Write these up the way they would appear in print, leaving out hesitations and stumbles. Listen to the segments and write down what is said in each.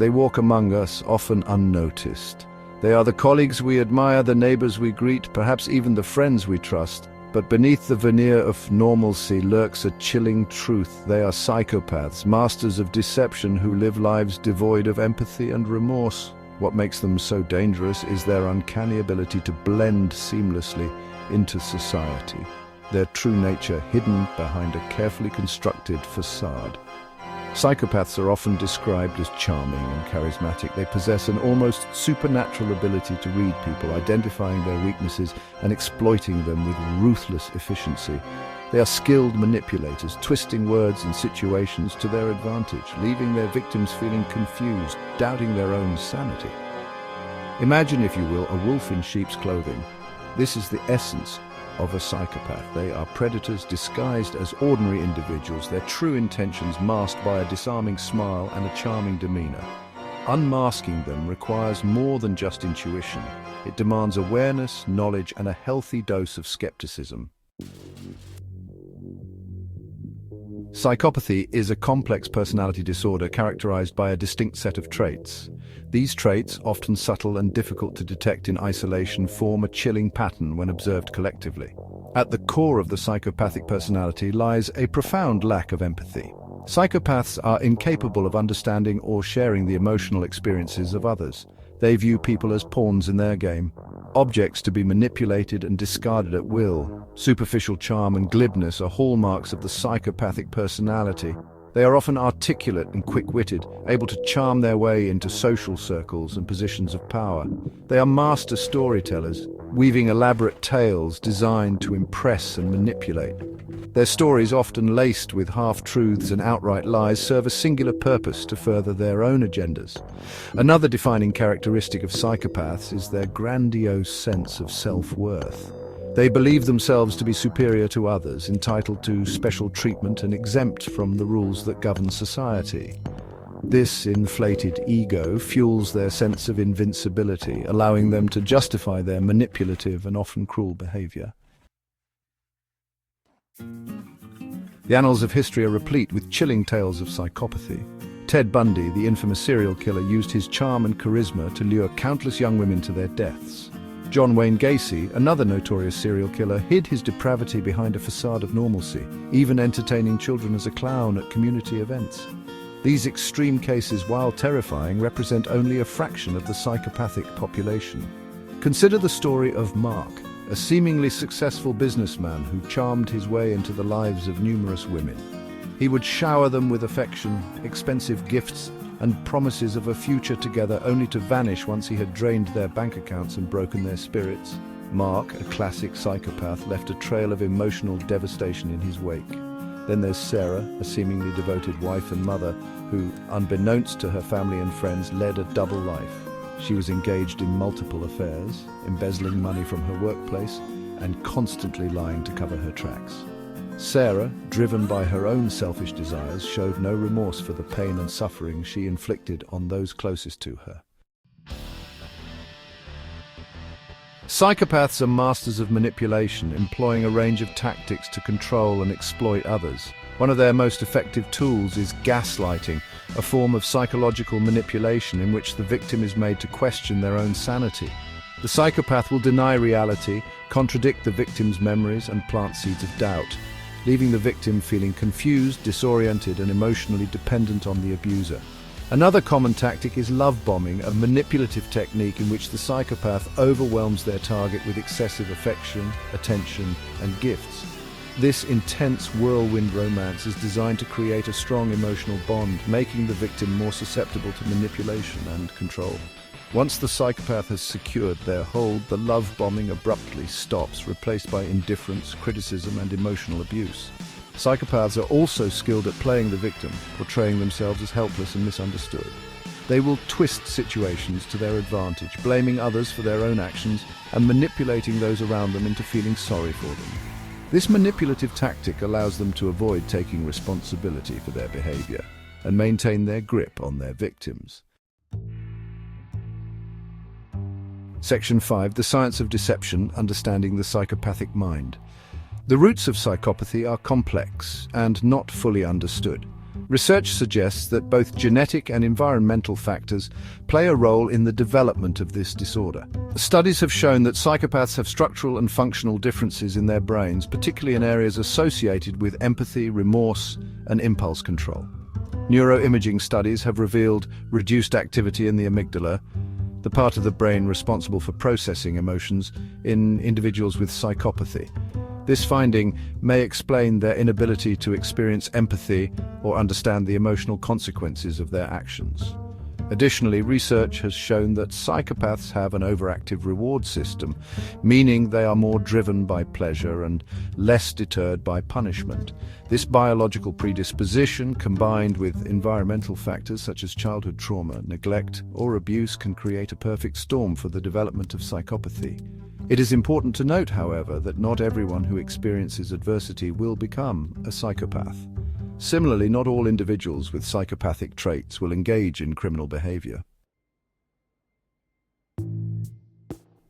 They walk among us, often unnoticed. They are the colleagues we admire, the neighbors we greet, perhaps even the friends we trust. But beneath the veneer of normalcy lurks a chilling truth. They are psychopaths, masters of deception who live lives devoid of empathy and remorse. What makes them so dangerous is their uncanny ability to blend seamlessly into society, their true nature hidden behind a carefully constructed facade. Psychopaths are often described as charming and charismatic. They possess an almost supernatural ability to read people, identifying their weaknesses and exploiting them with ruthless efficiency. They are skilled manipulators, twisting words and situations to their advantage, leaving their victims feeling confused, doubting their own sanity. Imagine, if you will, a wolf in sheep's clothing. This is the essence of a psychopath. They are predators disguised as ordinary individuals, their true intentions masked by a disarming smile and a charming demeanor. Unmasking them requires more than just intuition. It demands awareness, knowledge, and a healthy dose of skepticism. Psychopathy is a complex personality disorder characterized by a distinct set of traits. These traits, often subtle and difficult to detect in isolation, form a chilling pattern when observed collectively. At the core of the psychopathic personality lies a profound lack of empathy. Psychopaths are incapable of understanding or sharing the emotional experiences of others. They view people as pawns in their game, objects to be manipulated and discarded at will. Superficial charm and glibness are hallmarks of the psychopathic personality. They are often articulate and quick-witted, able to charm their way into social circles and positions of power. They are master storytellers, weaving elaborate tales designed to impress and manipulate. Their stories, often laced with half-truths and outright lies, serve a singular purpose to further their own agendas. Another defining characteristic of psychopaths is their grandiose sense of self-worth. They believe themselves to be superior to others, entitled to special treatment and exempt from the rules that govern society. This inflated ego fuels their sense of invincibility, allowing them to justify their manipulative and often cruel behavior. The annals of history are replete with chilling tales of psychopathy. Ted Bundy, the infamous serial killer, used his charm and charisma to lure countless young women to their deaths. John Wayne Gacy, another notorious serial killer, hid his depravity behind a facade of normalcy, even entertaining children as a clown at community events. These extreme cases, while terrifying, represent only a fraction of the psychopathic population. Consider the story of Mark, a seemingly successful businessman who charmed his way into the lives of numerous women. He would shower them with affection, expensive gifts, and promises of a future together, only to vanish once he had drained their bank accounts and broken their spirits. Mark, a classic psychopath, left a trail of emotional devastation in his wake. Then there's Sarah, a seemingly devoted wife and mother who, unbeknownst to her family and friends, led a double life. She was engaged in multiple affairs, embezzling money from her workplace and constantly lying to cover her tracks. Sarah, driven by her own selfish desires, showed no remorse for the pain and suffering she inflicted on those closest to her. Psychopaths are masters of manipulation, employing a range of tactics to control and exploit others. One of their most effective tools is gaslighting, a form of psychological manipulation in which the victim is made to question their own sanity. The psychopath will deny reality, contradict the victim's memories, and plant seeds of doubt, leaving the victim feeling confused, disoriented, and emotionally dependent on the abuser. Another common tactic is love bombing, a manipulative technique in which the psychopath overwhelms their target with excessive affection, attention, and gifts. This intense whirlwind romance is designed to create a strong emotional bond, making the victim more susceptible to manipulation and control. Once the psychopath has secured their hold, the love bombing abruptly stops, replaced by indifference, criticism, and emotional abuse. Psychopaths are also skilled at playing the victim, portraying themselves as helpless and misunderstood. They will twist situations to their advantage, blaming others for their own actions and manipulating those around them into feeling sorry for them. This manipulative tactic allows them to avoid taking responsibility for their behavior and maintain their grip on their victims. Section 5. The Science of Deception, Understanding the Psychopathic Mind. The roots of psychopathy are complex and not fully understood. Research suggests that both genetic and environmental factors play a role in the development of this disorder. Studies have shown that psychopaths have structural and functional differences in their brains, particularly in areas associated with empathy, remorse, and impulse control. Neuroimaging studies have revealed reduced activity in the amygdala, the part of the brain responsible for processing emotions, in individuals with psychopathy. This finding may explain their inability to experience empathy or understand the emotional consequences of their actions. Additionally, research has shown that psychopaths have an overactive reward system, meaning they are more driven by pleasure and less deterred by punishment. This biological predisposition, combined with environmental factors such as childhood trauma, neglect, or abuse, can create a perfect storm for the development of psychopathy. It is important to note, however, that not everyone who experiences adversity will become a psychopath. Similarly, not all individuals with psychopathic traits will engage in criminal behavior.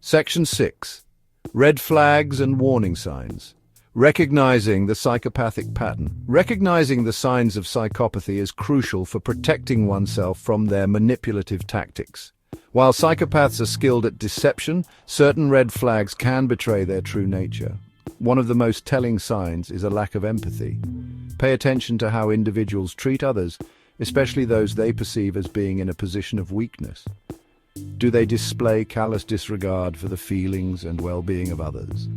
Section 6. Red flags and warning signs. Recognizing the psychopathic pattern. Recognizing the signs of psychopathy is crucial for protecting oneself from their manipulative tactics. While psychopaths are skilled at deception, certain red flags can betray their true nature. One of the most telling signs is a lack of empathy. Pay attention to how individuals treat others, especially those they perceive as being in a position of weakness. Do they display callous disregard for the feelings and well-being of others?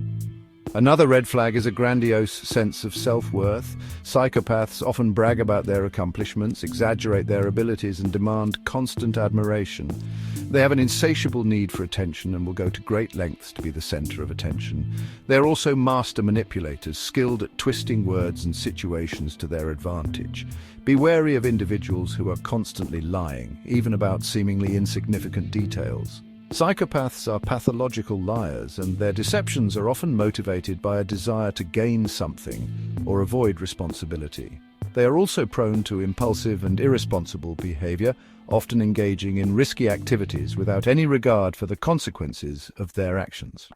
Another red flag is a grandiose sense of self-worth. Psychopaths often brag about their accomplishments, exaggerate their abilities, and demand constant admiration. They have an insatiable need for attention and will go to great lengths to be the center of attention. They are also master manipulators, skilled at twisting words and situations to their advantage. Be wary of individuals who are constantly lying, even about seemingly insignificant details. Psychopaths are pathological liars, and their deceptions are often motivated by a desire to gain something or avoid responsibility. They are also prone to impulsive and irresponsible behavior, often engaging in risky activities without any regard for the consequences of their actions.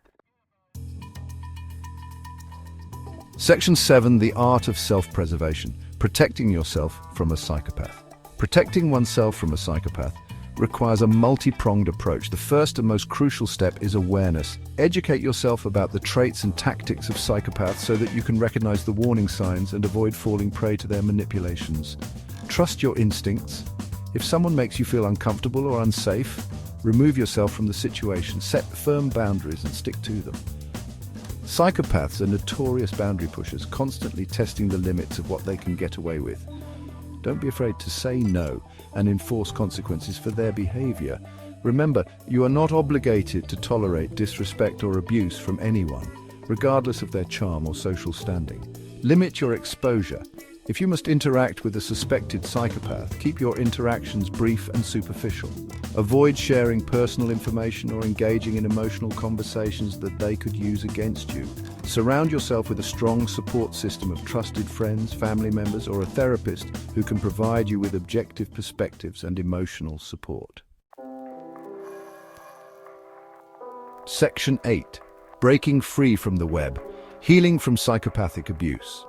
Section 7. The art of self-preservation. Protecting yourself from a psychopath. Protecting oneself from a psychopath requires a multi-pronged approach. The first and most crucial step is awareness. Educate yourself about the traits and tactics of psychopaths so that you can recognize the warning signs and avoid falling prey to their manipulations. Trust your instincts. If someone makes you feel uncomfortable or unsafe, remove yourself from the situation. Set firm boundaries and stick to them. Psychopaths are notorious boundary pushers, constantly testing the limits of what they can get away with. Don't be afraid to say no and enforce consequences for their behavior. Remember, you are not obligated to tolerate disrespect or abuse from anyone, regardless of their charm or social standing. Limit your exposure. If you must interact with a suspected psychopath, keep your interactions brief and superficial. Avoid sharing personal information or engaging in emotional conversations that they could use against you. Surround yourself with a strong support system of trusted friends, family members, or a therapist who can provide you with objective perspectives and emotional support. Section 8. Breaking free from the web. Healing from psychopathic abuse.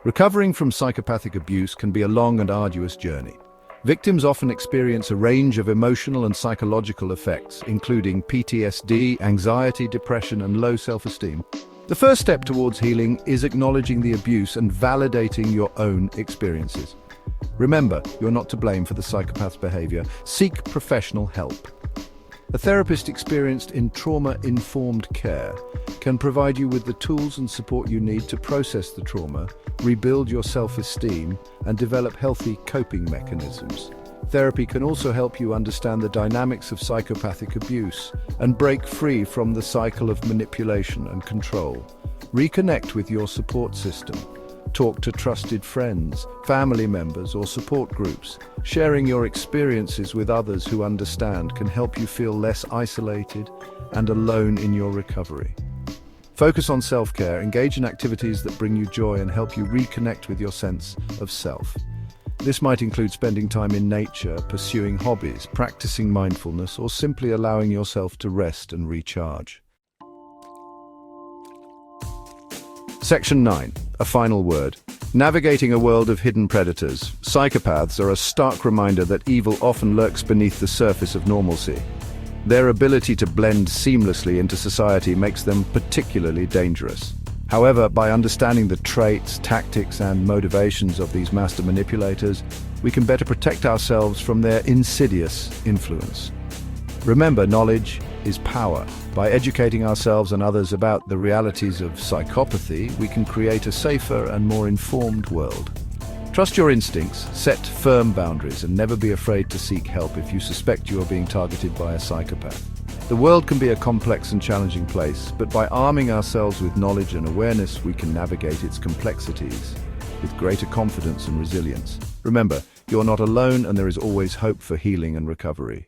Recovering from psychopathic abuse can be a long and arduous journey. Victims often experience a range of emotional and psychological effects, including PTSD, anxiety, depression, and low self-esteem. The first step towards healing is acknowledging the abuse and validating your own experiences. Remember, you're not to blame for the psychopath's behavior. Seek professional help. A therapist experienced in trauma-informed care can provide you with the tools and support you need to process the trauma, rebuild your self-esteem, and develop healthy coping mechanisms. Therapy can also help you understand the dynamics of psychopathic abuse and break free from the cycle of manipulation and control. Reconnect with your support system. Talk to trusted friends, family members, or support groups. Sharing your experiences with others who understand can help you feel less isolated and alone in your recovery. Focus on self-care, engage in activities that bring you joy and help you reconnect with your sense of self. This might include spending time in nature, pursuing hobbies, practicing mindfulness, or simply allowing yourself to rest and recharge. Section 9. A final word. Navigating a world of hidden predators, psychopaths are a stark reminder that evil often lurks beneath the surface of normalcy. Their ability to blend seamlessly into society makes them particularly dangerous. However, by understanding the traits, tactics, and motivations of these master manipulators, we can better protect ourselves from their insidious influence. Remember, knowledge is power. By educating ourselves and others about the realities of psychopathy, we can create a safer and more informed world. Trust your instincts, set firm boundaries, and never be afraid to seek help if you suspect you are being targeted by a psychopath. The world can be a complex and challenging place, but by arming ourselves with knowledge and awareness, we can navigate its complexities with greater confidence and resilience. Remember, you're not alone, and there is always hope for healing and recovery.